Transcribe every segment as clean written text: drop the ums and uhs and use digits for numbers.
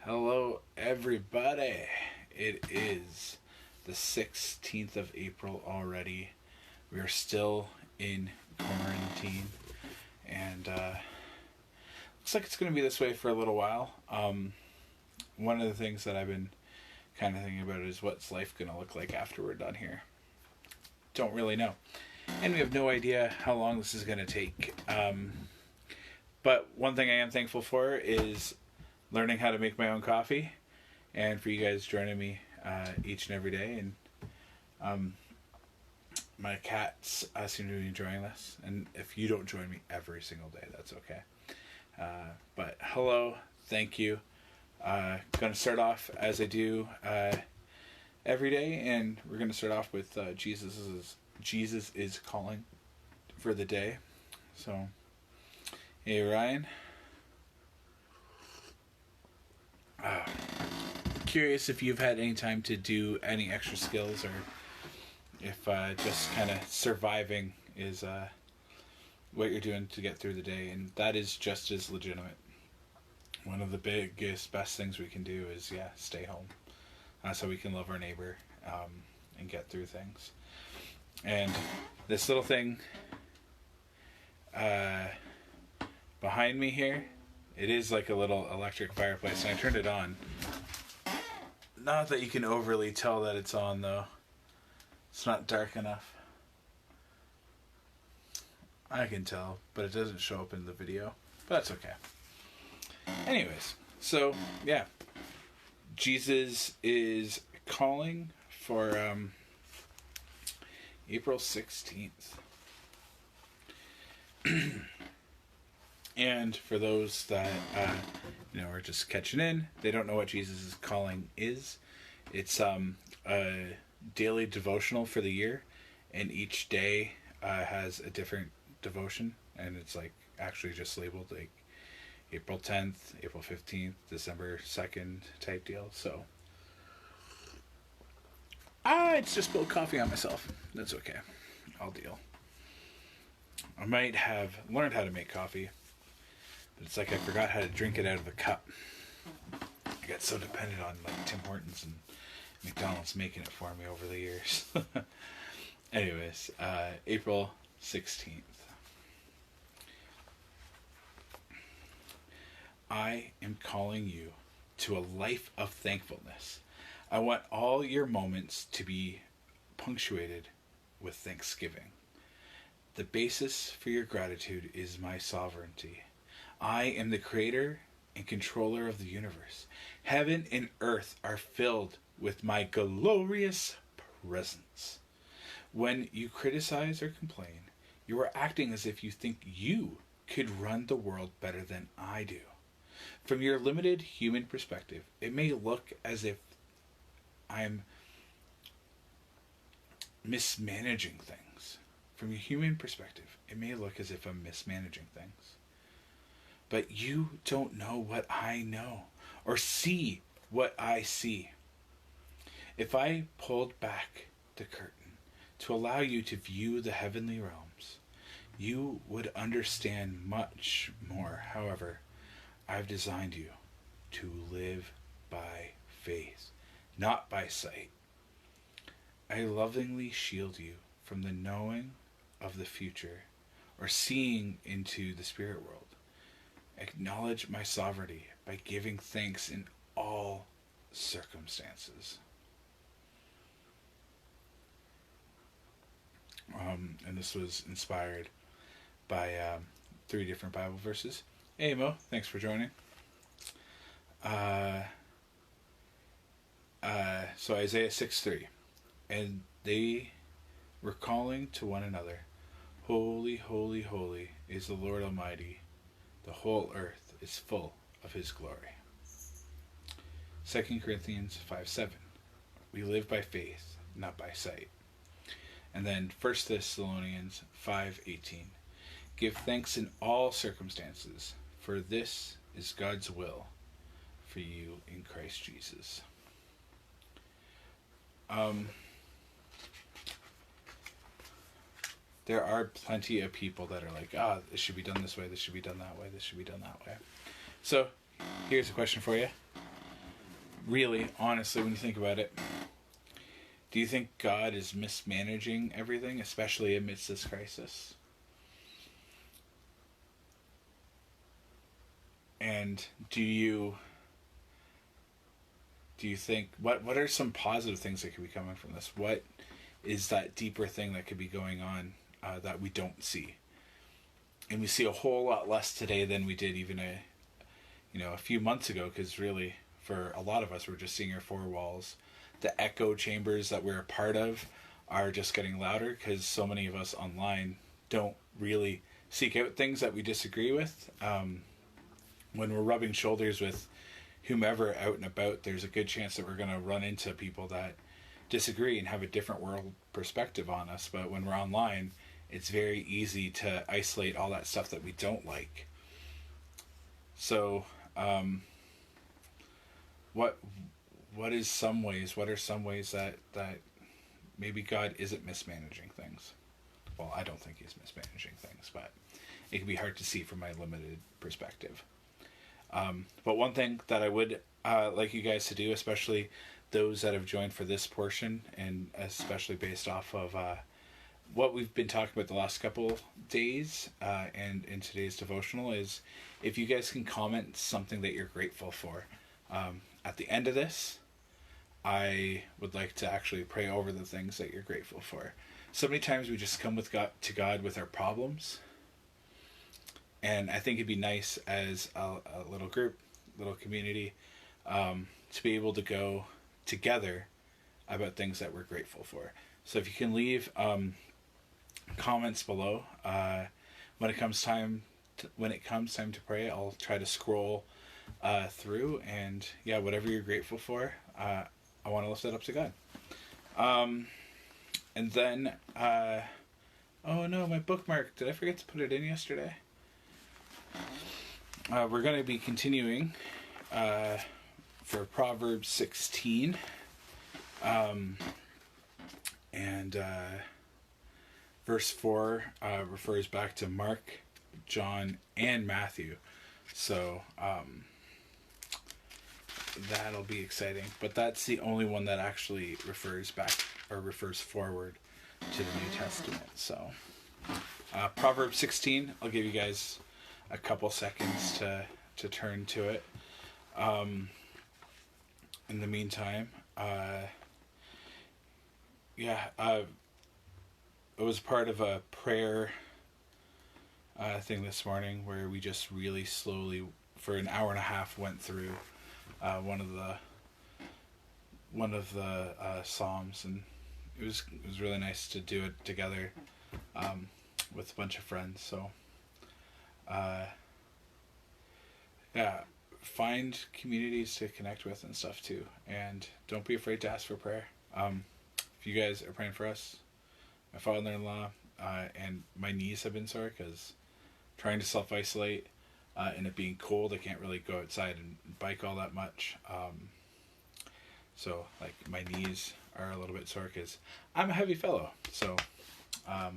Hello, everybody. It is the 16th of April already. We are still in quarantine, and looks like it's going to be this way for a little while. One of the things that I've been kind of thinking about is what's life going to look like after we're done here. Don't really know. And we have no idea how long this is going to take. But one thing I am thankful for is learning how to make my own coffee, and for you guys joining me each and every day. And my cats seem to be enjoying this, and if you don't join me every single day, that's okay. But hello, thank you. Going to start off as I do every day, and we're going to start off with Jesus is calling for the day. So, hey Ryan. Curious if you've had any time to do any extra skills, or if just kind of surviving is what you're doing to get through the day, and that is just as legitimate. One of the best things we can do is stay home, so we can love our neighbor and get through things. And this little thing behind me here, it is like a little electric fireplace, and I turned it on. Not that you can overly tell that it's on, though. It's not dark enough. I can tell, but it doesn't show up in the video. But that's okay. Anyways, so, yeah. Jesus is calling for April 16th. And for those that are just catching in, they don't know what Jesus' calling is. It's a daily devotional for the year, and each day has a different devotion, and it's like actually just labeled like April 10th, April 15th, December 2nd type deal. So it's just spilled coffee on myself. That's okay. I'll deal. I might have learned how to make coffee, but it's like I forgot how to drink it out of a cup. I got so dependent on like Tim Hortons and McDonald's making it for me over the years. Anyways, April 16th. I am calling you to a life of thankfulness. I want all your moments to be punctuated with thanksgiving. The basis for your gratitude is my sovereignty. I am the creator and controller of the universe. Heaven and earth are filled with my glorious presence. When you criticize or complain, you are acting as if you think you could run the world better than I do. From your limited human perspective, it may look as if I'm mismanaging things. From your human perspective, it may look as if I'm mismanaging things. But you don't know what I know, or see what I see. If I pulled back the curtain to allow you to view the heavenly realms, you would understand much more. However, I've designed you to live by faith, not by sight. I lovingly shield you from the knowing of the future or seeing into the spirit world. Acknowledge my sovereignty by giving thanks in all circumstances. And this was inspired by 3 different Bible verses. Hey Mo, thanks for joining. So Isaiah 6:3, and they were calling to one another, "Holy, holy, holy is the Lord Almighty. The whole earth is full of His glory." 2 Corinthians 5:7, we live by faith, not by sight. And then 1 Thessalonians 5:18, give thanks in all circumstances, for this is God's will for you in Christ Jesus. There are plenty of people that are like, this should be done this way, this should be done that way, this should be done that way. So, here's a question for you. really, honestly, when you think about it, do you think God is mismanaging everything, especially amidst this crisis? And do you think, what are some positive things that could be coming from this? What is that deeper thing that could be going on that we don't see? And we see a whole lot less today than we did even a few months ago, because really, for a lot of us, we're just seeing our four walls. The echo chambers that we're a part of are just getting louder because so many of us online don't really seek out things that we disagree with. When we're rubbing shoulders with whomever out and about, there's a good chance that we're going to run into people that disagree and have a different world perspective on us. But when we're online, it's very easy to isolate all that stuff that we don't like. So, what are some ways that maybe God isn't mismanaging things? Well, I don't think he's mismanaging things, but it can be hard to see from my limited perspective. But one thing that I would like you guys to do, especially those that have joined for this portion, and especially based off of what we've been talking about the last couple days and in today's devotional, is if you guys can comment something that you're grateful for. At the end of this, I would like to actually pray over the things that you're grateful for. So many times we just come to God with our problems. And I think it'd be nice as a little group, little community, to be able to go together about things that we're grateful for. So if you can leave comments below, when it comes time to pray, I'll try to scroll through, and whatever you're grateful for, I want to lift that up to God. And then, oh no, my bookmark! Did I forget to put it in yesterday? We're going to be continuing for Proverbs 16, and verse 4 refers back to Mark, John, and Matthew. So that'll be exciting. But that's the only one that actually refers back or refers forward to the New Testament. So Proverbs 16, I'll give you guys a couple seconds to turn to it. In the meantime, it was part of a prayer thing this morning where we just really slowly, for an hour and a half, went through one of the Psalms, and it was really nice to do it together with a bunch of friends. So find communities to connect with and stuff too, and don't be afraid to ask for prayer. If you guys are praying for us, my father-in-law and my knees have been sore because trying to self-isolate and it being cold, I can't really go outside and bike all that much. So like my knees are a little bit sore because I'm a heavy fellow. So I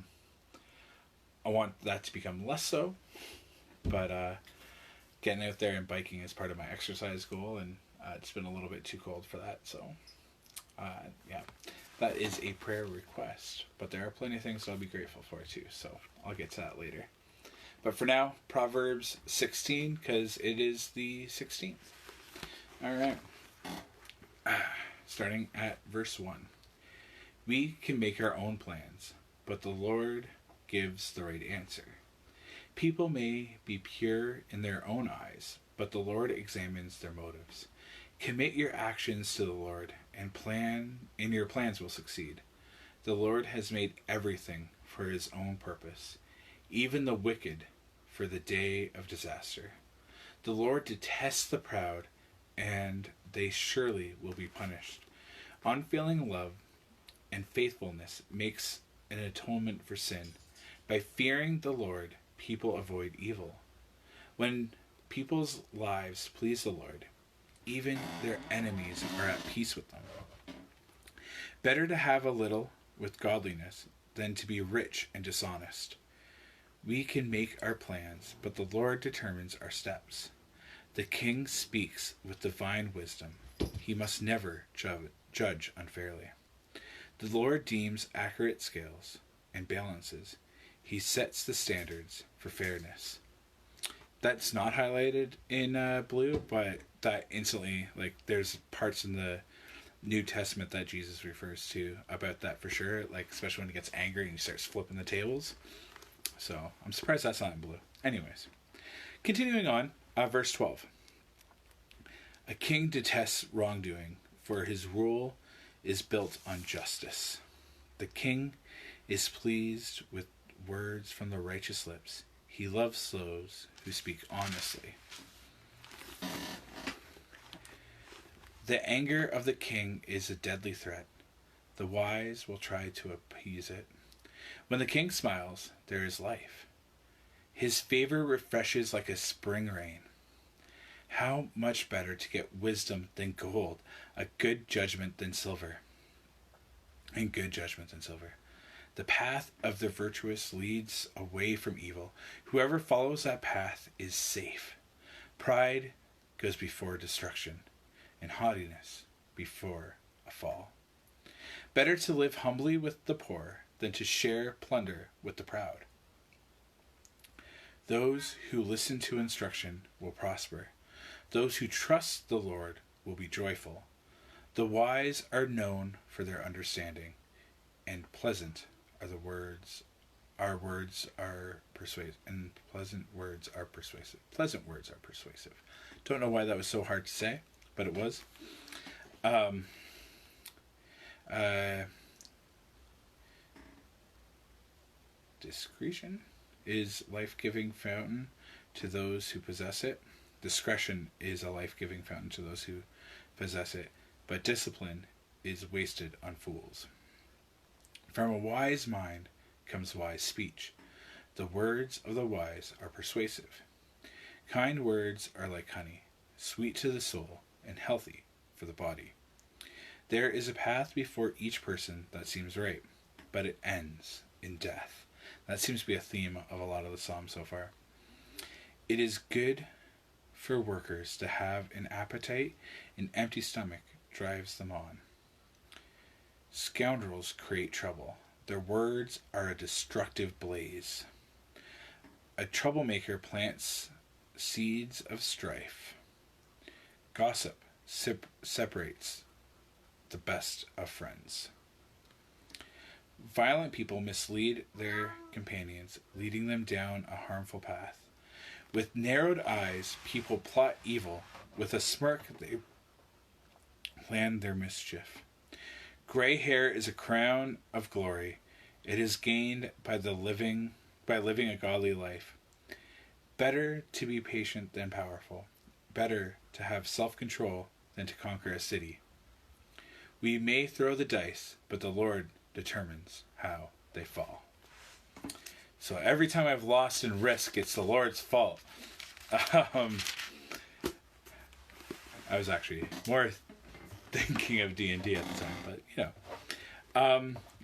want that to become less so, but getting out there and biking is part of my exercise goal, and it's been a little bit too cold for that. So that is a prayer request, but there are plenty of things I'll be grateful for too. So I'll get to that later. But for now, Proverbs 16, because it is the 16th. All right. Starting at verse 1. We can make our own plans, but the Lord gives the right answer. People may be pure in their own eyes, but the Lord examines their motives. Commit your actions to the Lord, and your plans will succeed. The Lord has made everything for his own purpose, even the wicked for the day of disaster. The Lord detests the proud, and they surely will be punished. Unfailing love and faithfulness makes an atonement for sin. By fearing the Lord, people avoid evil. When people's lives please the Lord, even their enemies are at peace with them. Better to have a little with godliness than to be rich and dishonest. We can make our plans, but the Lord determines our steps. The king speaks with divine wisdom. He must never judge unfairly. The Lord deems accurate scales and balances. He sets the standards for fairness. That's not highlighted in blue, but that instantly, like, there's parts in the New Testament that Jesus refers to about that for sure, like, especially when he gets angry and he starts flipping the tables. So I'm surprised that's not in blue. Anyways, continuing on, verse 12. A king detests wrongdoing, for his rule is built on justice. The king is pleased with words from the righteous lips. He loves those who speak honestly. The anger of the king is a deadly threat. The wise will try to appease it. When the king smiles, there is life. His favor refreshes like a spring rain. How much better to get wisdom than gold, a good judgment than silver. And good judgment than silver. The path of the virtuous leads away from evil. Whoever follows that path is safe. Pride goes before destruction, and haughtiness before a fall. Better to live humbly with the poor than to share plunder with the proud. Those who listen to instruction will prosper. Those who trust the Lord will be joyful. The wise are known for their understanding, and pleasant are the words. Our words are persuasive, and pleasant words are persuasive. Pleasant words are persuasive. Don't know why that was so hard to say, but it was. Discretion is life-giving fountain to those who possess it. Discretion is a life-giving fountain to those who possess it, but discipline is wasted on fools. From a wise mind comes wise speech. The words of the wise are persuasive. Kind words are like honey, sweet to the soul and healthy for the body. There is a path before each person that seems right, but it ends in death. That seems to be a theme of a lot of the Psalms so far. It is good for workers to have an appetite. An empty stomach drives them on. Scoundrels create trouble. Their words are a destructive blaze. A troublemaker plants seeds of strife. Gossip separates the best of friends. Violent people mislead their companions, leading them down a harmful path. With narrowed eyes, people plot evil. With a smirk, they plan their mischief. Gray hair is a crown of glory. It is gained by living a godly life. Better to be patient than powerful. Better to have self-control than to conquer a city. We may throw the dice, but the Lord determines how they fall. So every time I've lost in Risk, it's the Lord's fault. I was actually more thinking of D&D at the time, but you know.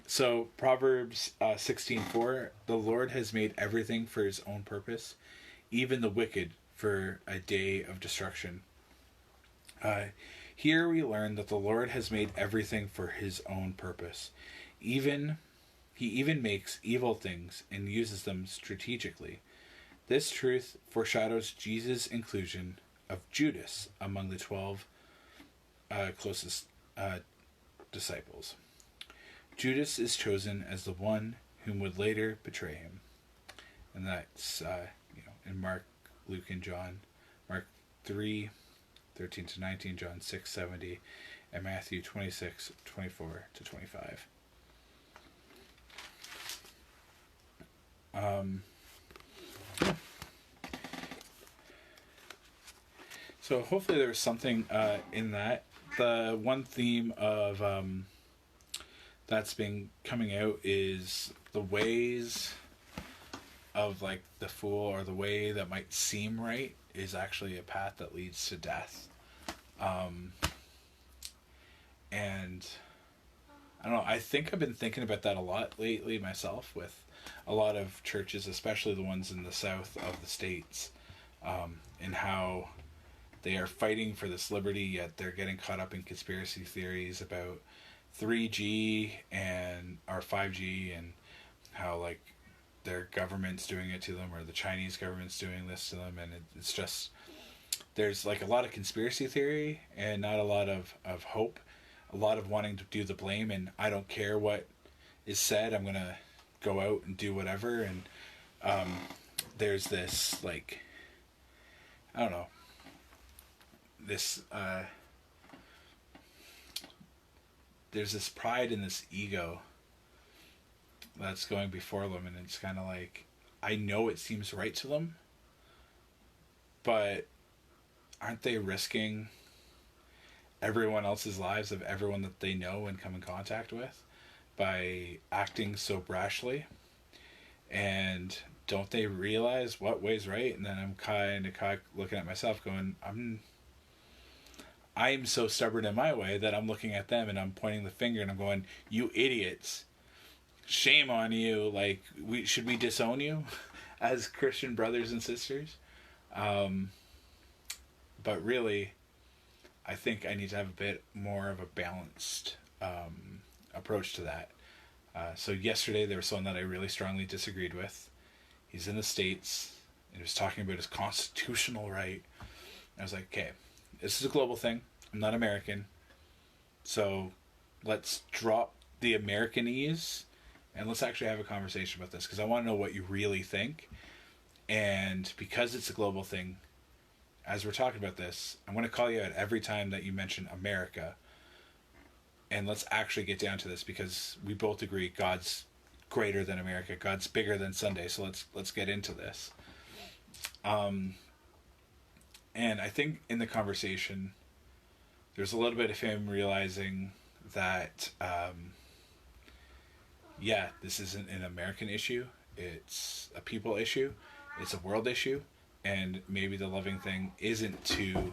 So Proverbs 16:4, the Lord has made everything for his own purpose, even the wicked for a day of destruction. Here we learn that the Lord has made everything for his own purpose. He even makes evil things and uses them strategically. This truth foreshadows Jesus' inclusion of Judas among the 12 closest disciples. Judas is chosen as the one whom would later betray him. And that's in Mark, Luke, and John. Mark 3:13-19, John 6:70, and Matthew 26:24-25. So hopefully there was something in that. The one theme of that's been coming out is the ways of like the fool, or the way that might seem right is actually a path that leads to death. And I don't know, I think I've been thinking about that a lot lately myself, with a lot of churches, especially the ones in the south of the States, and how they are fighting for this liberty, yet they're getting caught up in conspiracy theories about 3G and or 5G, and how like their government's doing it to them, or the Chinese government's doing this to them, and it's just, there's like a lot of conspiracy theory and not a lot of hope, a lot of wanting to do the blame, and I don't care what is said, I'm gonna go out and do whatever. And there's this like, I don't know, this there's this pride and this ego that's going before them, and it's kind of like, I know it seems right to them, but aren't they risking everyone else's lives of everyone that they know and come in contact with by acting so brashly? And don't they realize what way's right? And then I'm kind of looking at myself going, I'm so stubborn in my way that I'm looking at them and I'm pointing the finger and I'm going, you idiots, shame on you. Like, should we disown you as Christian brothers and sisters? But really, I think I need to have a bit more of a balanced approach to that. So yesterday there was someone that I really strongly disagreed with. He's in the States and he was talking about his constitutional right. I was like, okay, this is a global thing. I'm not American. So let's drop the Americanese and let's actually have a conversation about this, because I want to know what you really think. And because it's a global thing, as we're talking about this, I'm going to call you out every time that you mention America. And let's actually get down to this, because we both agree God's greater than America. God's bigger than Sunday. So let's get into this. And I think in the conversation, there's a little bit of him realizing that, this isn't an American issue. It's a people issue. It's a world issue. And maybe the loving thing isn't to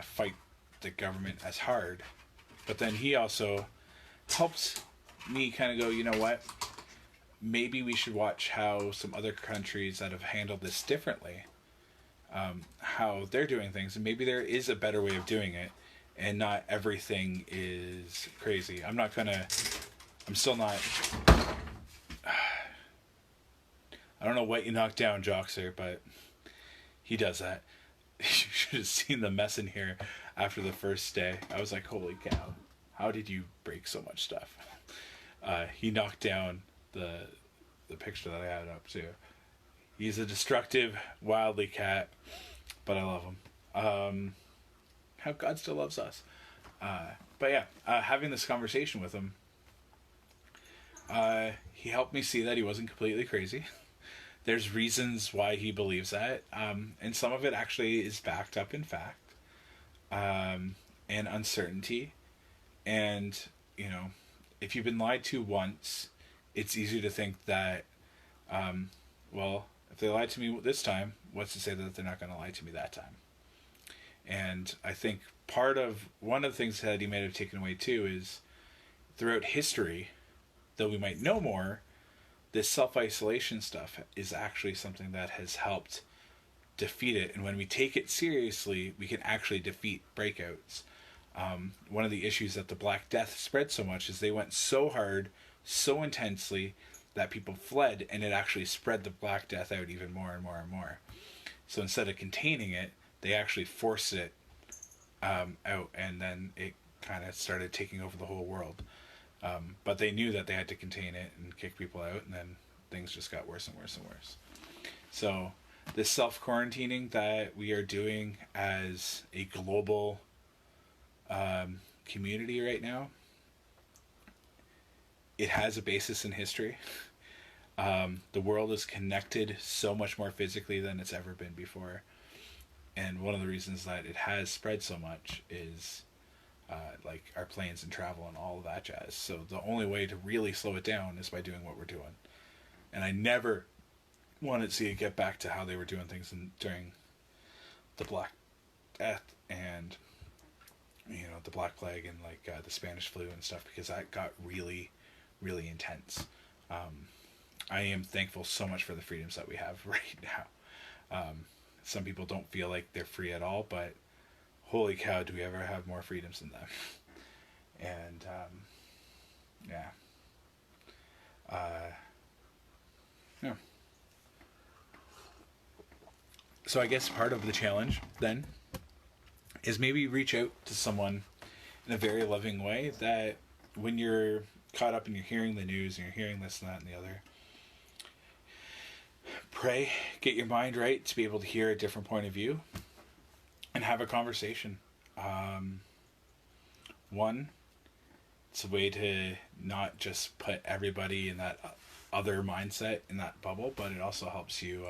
fight the government as hard. But then he also helps me kind of go, you know what? Maybe we should watch how some other countries that have handled this differently, how they're doing things. And maybe there is a better way of doing it. And not everything is crazy. I'm still not... I don't know what you knocked down, Joxer, but he does that. You should have seen the mess in here after the first day. I was like, holy cow, how did you break so much stuff? He knocked down the picture that I had up too. He's a destructive, wildly cat, but I love him. How God still loves us. But yeah, having this conversation with him, he helped me see that he wasn't completely crazy. There's reasons why he believes that, and some of it actually is backed up in fact, and uncertainty. And, you know, if you've been lied to once, it's easy to think that, well, if they lied to me this time, what's to say that they're not going to lie to me that time? And I think one of the things that he might have taken away too is, throughout history, though we might know more, this self-isolation stuff is actually something that has helped defeat it. And when we take it seriously, we can actually defeat breakouts. One of the issues that the Black Death spread so much is they went so hard, so intensely, that people fled, and it actually spread the Black Death out even more and more and more. So instead of containing it, they actually forced it out, and then it kind of started taking over the whole world. But they knew that they had to contain it and kick people out, and then things just got worse and worse and worse. So this self-quarantining that we are doing as a global community right now, it has a basis in history. The world is connected so much more physically than it's ever been before. And one of the reasons that it has spread so much is like our planes and travel and all of that jazz. So the only way to really slow it down is by doing what we're doing. And I never wanted to see it get back to how they were doing things during the Black Death and, you know, the Black Plague and like the Spanish flu and stuff, because that got really, really intense. I am thankful so much for the freedoms that we have right now. some people don't feel like they're free at all, but holy cow, do we ever have more freedoms than them. And yeah. Yeah. So I guess part of the challenge then is maybe reach out to someone in a very loving way, that when you're caught up and you're hearing the news and you're hearing this and that and the other, pray, get your mind right to be able to hear a different point of view and have a conversation. One, it's a way to not just put everybody in that other mindset, in that bubble, but it also helps you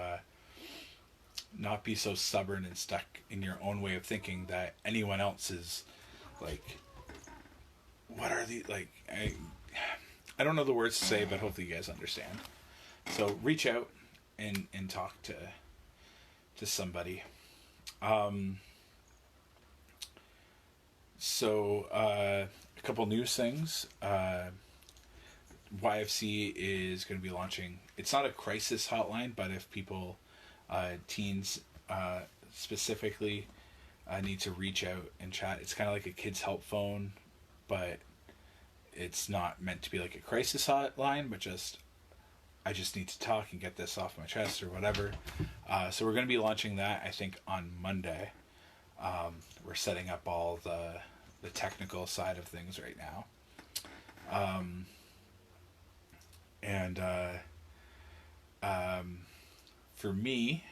not be so stubborn and stuck in your own way of thinking that anyone else is like, what are the, like, I don't know the words to say, but hopefully you guys understand. So reach out and talk to somebody. So a couple news things. YFC is going to be launching, it's not a crisis hotline, but if people, teens specifically, need to reach out and chat, it's kind of like a kids help phone, but it's not meant to be like a crisis hotline, but I just need to talk and get this off my chest or whatever. So we're going to be launching that, I think, on Monday. We're setting up all the technical side of things right now. For me,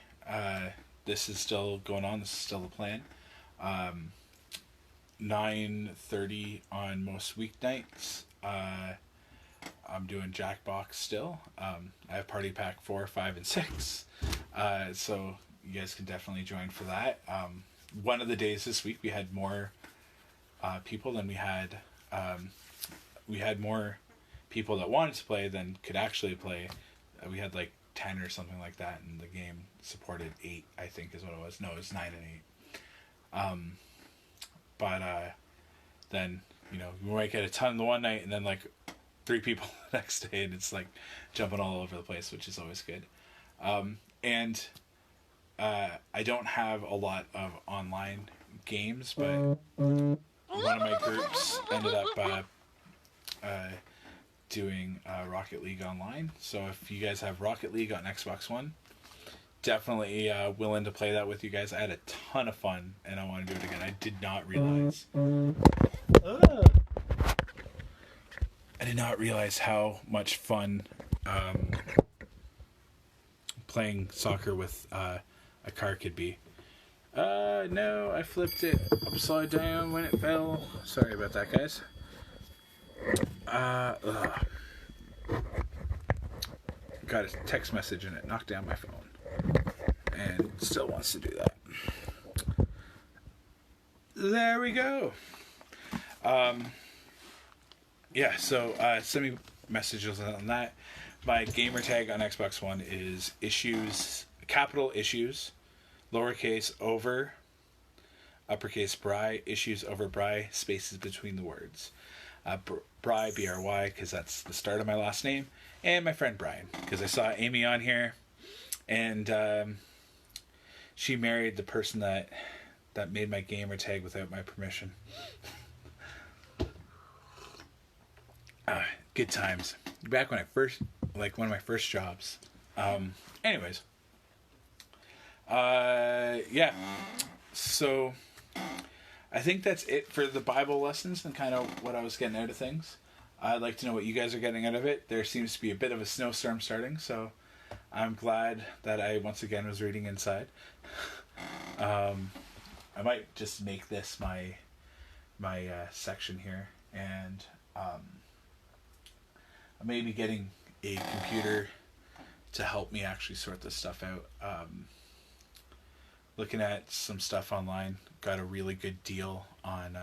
this is still going on. This is still the plan. 9:30 on most weeknights. I'm doing Jackbox still. I have Party Pack 4, 5, and 6. So you guys can definitely join for that. One of the days this week we had more people than we had. We had more people that wanted to play than could actually play. We had like 10 or something like that, and the game supported 8, I think is what it was. No, it was 9 and 8. But then, you know, we might get a ton the one night and then like 3 people the next day, and it's like jumping all over the place, which is always good. And I don't have a lot of online games, but one of my groups ended up doing Rocket League online. So if you guys have Rocket League on Xbox One, definitely willing to play that with you guys. I had a ton of fun, and I want to do it again. I did not realize how much fun playing soccer with a car could be. No, I flipped it upside down when it fell. Sorry about that, guys. Got a text message and it knocked down my phone. And it still wants to do that. There we go. Yeah, so send me messages on that. My gamer tag on Xbox One is issues, capital issues, lowercase over, uppercase Bry, issues over Bry, spaces between the words. Bry, B-R-Y, because that's the start of my last name, and my friend Brian, because I saw Amy on here, and she married the person that made my gamer tag without my permission. Good times. Back when I first, like one of my first jobs. Anyways. Yeah. So I think that's it for the Bible lessons and kind of what I was getting out of things. I'd like to know what you guys are getting out of it. There seems to be a bit of a snowstorm starting, so I'm glad that I once again was reading inside. I might just make this my section here, and I'm maybe getting a computer to help me actually sort this stuff out. Looking at some stuff online, got a really good deal on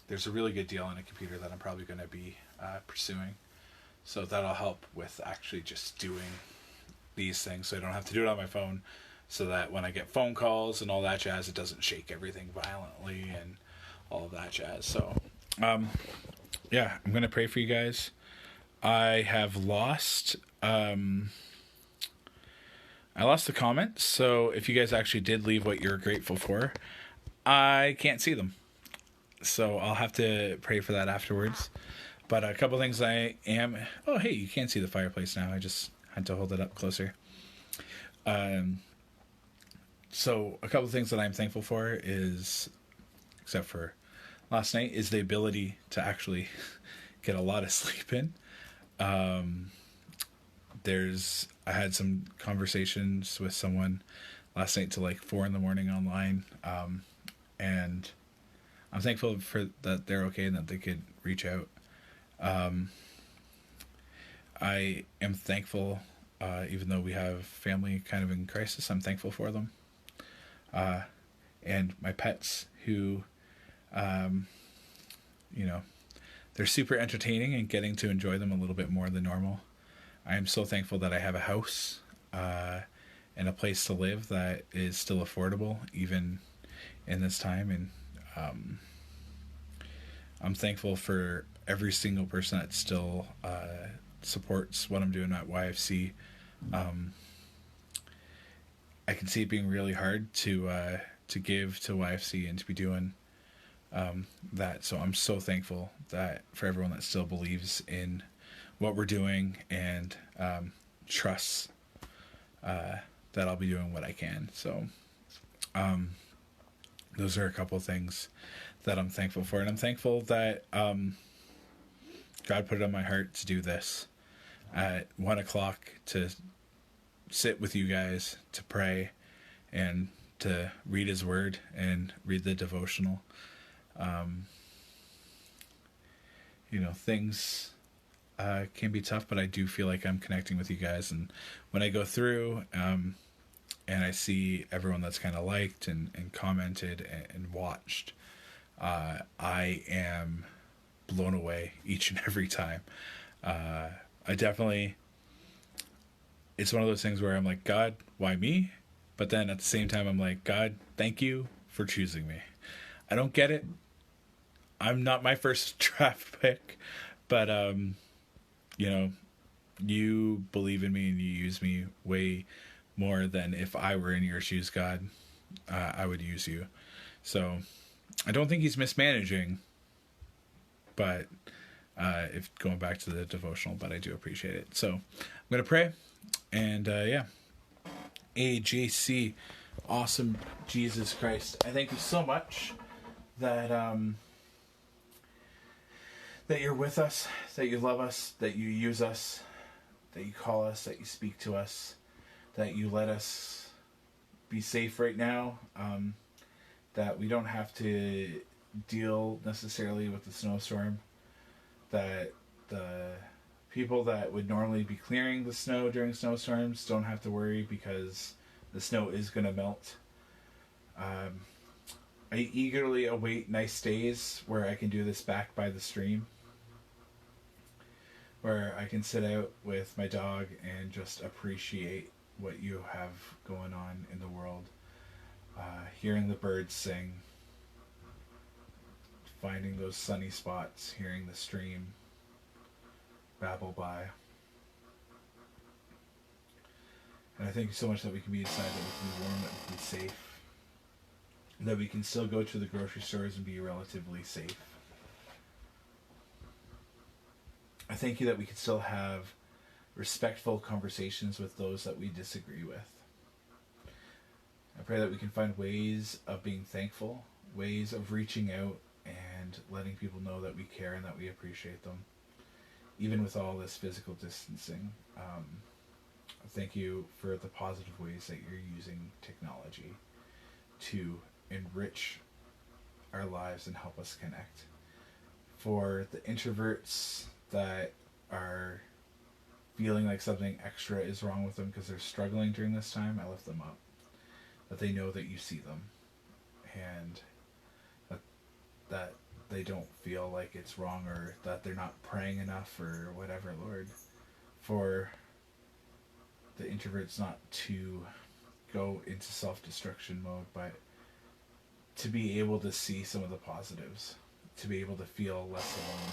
there's a really good deal on a computer that I'm probably going to be pursuing, so that'll help with actually just doing these things, so I don't have to do it on my phone, so that when I get phone calls and all that jazz, it doesn't shake everything violently and all of that jazz. So yeah, I'm going to pray for you guys. I have lost I lost the comments, so if you guys actually did leave what you're grateful for, I can't see them. So I'll have to pray for that afterwards. But a couple things I am... Oh, hey, you can't see the fireplace now. I just had to hold it up closer. So a couple things that I'm thankful for is, except for last night, is the ability to actually get a lot of sleep in. I had some conversations with someone last night till like 4 a.m. online. And I'm thankful for that they're okay and that they could reach out. I am thankful, even though we have family kind of in crisis, I'm thankful for them. And my pets who, they're super entertaining and getting to enjoy them a little bit more than normal. I am so thankful that I have a house, and a place to live that is still affordable, even in this time. And, I'm thankful for every single person that still, supports what I'm doing at YFC. I can see it being really hard to give to YFC and to be doing that. So I'm so thankful that for everyone that still believes in what we're doing and trusts that I'll be doing what I can. So those are a couple of things that I'm thankful for. And I'm thankful that God put it on my heart to do this at 1:00 to sit with you guys, to pray and to read his word and read the devotional. Things can be tough, but I do feel like I'm connecting with you guys. And when I go through and I see everyone that's kind of liked and commented and watched, I am blown away each and every time. It's one of those things where I'm like, God, why me? But then at the same time, I'm like, God, thank you for choosing me. I don't get it. I'm not my first draft pick, but, you believe in me and you use me way more than if I were in your shoes, God. I would use you. So I don't think he's mismanaging, but if going back to the devotional, but I do appreciate it. So I'm going to pray. And AJC, awesome Jesus Christ, I thank you so much that that you're with us, that you love us, that you use us, that you call us, that you speak to us, that you let us be safe right now, that we don't have to deal necessarily with the snowstorm, that the people that would normally be clearing the snow during snowstorms don't have to worry because the snow is going to melt. I eagerly await nice days where I can do this back by the stream, where I can sit out with my dog and just appreciate what you have going on in the world. Hearing the birds sing, finding those sunny spots, hearing the stream babble by. And I thank you so much that we can be inside, that we can be warm, that we can be safe, that we can still go to the grocery stores and be relatively safe. I thank you that we can still have respectful conversations with those that we disagree with. I pray that we can find ways of being thankful, ways of reaching out and letting people know that we care and that we appreciate them, even with all this physical distancing. Thank you for the positive ways that you're using technology to enrich our lives and help us connect. For the introverts that are feeling like something extra is wrong with them because they're struggling during this time, I lift them up. That they know that you see them, and that they don't feel like it's wrong or that they're not praying enough or whatever, Lord. For the introverts not to go into self-destruction mode, but to be able to see some of the positives, to be able to feel less alone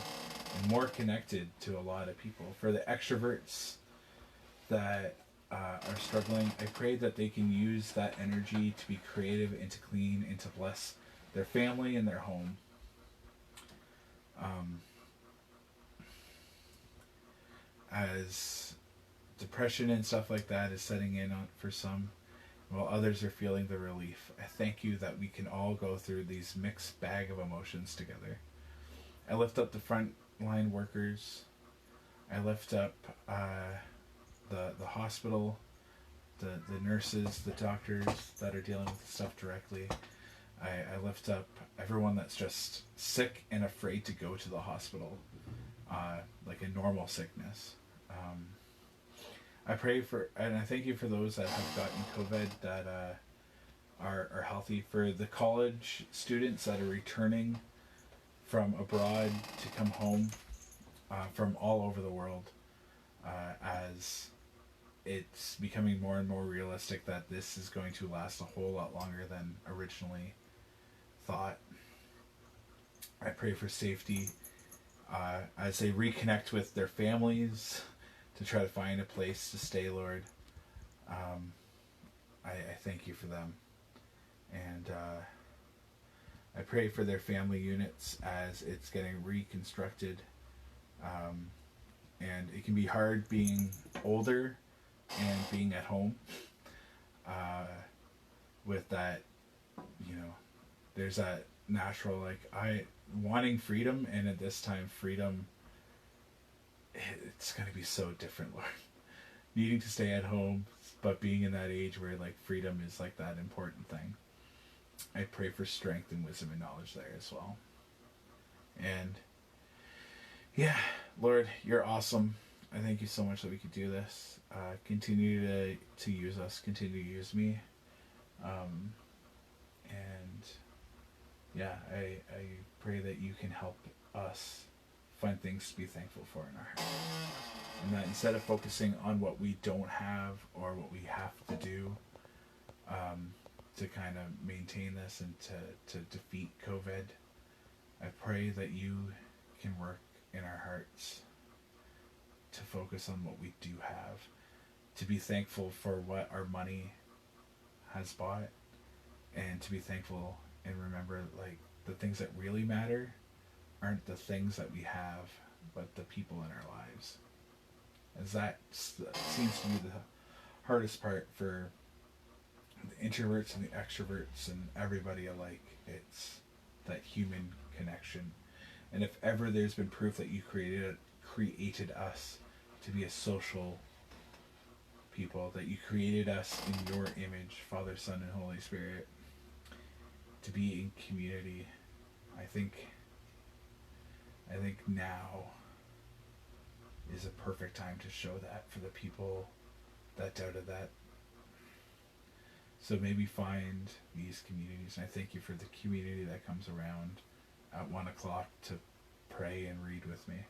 and more connected to a lot of people. For the extroverts that are struggling, I pray that they can use that energy to be creative and to clean and to bless their family and their home. As depression and stuff like that is setting in on for some, while others are feeling the relief, I thank you that we can all go through these mixed bag of emotions together. I lift up the frontline workers. I lift up the hospital, the nurses, the doctors that are dealing with the stuff directly. I lift up everyone that's just sick and afraid to go to the hospital, like a normal sickness. I pray for, and I thank you for those that have gotten COVID that are healthy. For the college students that are returning from abroad to come home from all over the world, as it's becoming more and more realistic that this is going to last a whole lot longer than originally thought. I pray for safety as they reconnect with their families to try to find a place to stay, Lord. I thank you for them. And I pray for their family units as it's getting reconstructed. And it can be hard being older and being at home with that, there's that natural, wanting freedom, and at this time, freedom, it's going to be so different, Lord. Needing to stay at home, but being in that age where, freedom is, that important thing. I pray for strength and wisdom and knowledge there as well. And, yeah, Lord, you're awesome. I thank you so much that we could do this. Continue to use us. Continue to use me. And yeah, I pray that you can help us find things to be thankful for in our heart. And that instead of focusing on what we don't have or what we have to do to kind of maintain this and to defeat COVID, I pray that you can work in our hearts to focus on what we do have, to be thankful for what our money has bought, and to be thankful and remember the things that really matter aren't the things that we have, but the people in our lives. As that seems to be the hardest part for the introverts and the extroverts and everybody alike. It's that human connection. And if ever there's been proof that you created us to be a social people, that you created us in your image, Father, Son, and Holy Spirit, to be in community, I think now is a perfect time to show that for the people that doubted that. So maybe find these communities, and I thank you for the community that comes around at 1 o'clock to pray and read with me.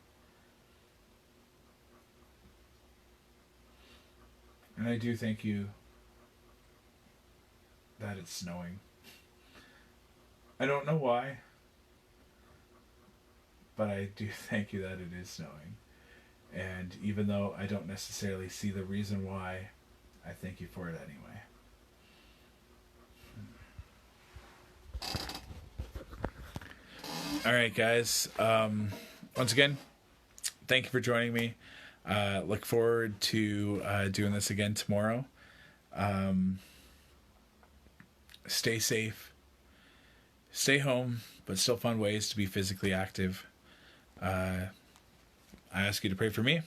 And I do thank you that it's snowing. I don't know why, but I do thank you that it is snowing. And even though I don't necessarily see the reason why, I thank you for it anyway. All right, guys. Once again, thank you for joining me. Look forward to doing this again tomorrow. Stay safe. Stay home, but still find ways to be physically active. I ask you to pray for me.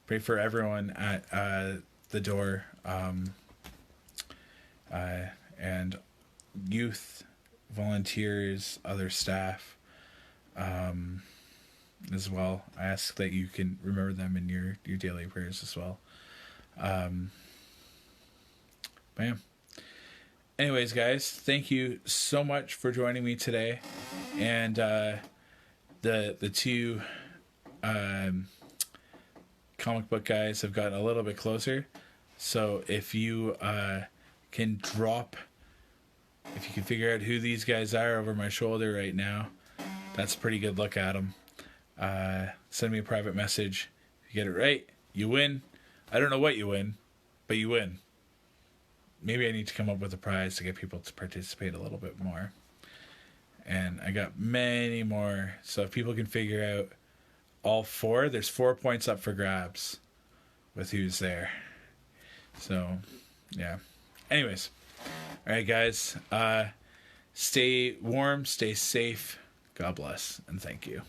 Pray for everyone at the door, and youth, volunteers, other staff, as well. I ask that you can remember them in your daily prayers as well. Bam. Anyways, guys, thank you so much for joining me today. And the two comic book guys have gotten a little bit closer. So if you can figure out who these guys are over my shoulder right now, that's a pretty good look at them. Send me a private message. If you get it right, you win. I don't know what you win, but you win. Maybe I need to come up with a prize to get people to participate a little bit more. And I got many more. So if people can figure out all 4, there's 4 points up for grabs with who's there. So, yeah. Anyways. All right, guys. Stay warm, stay safe. God bless, and thank you.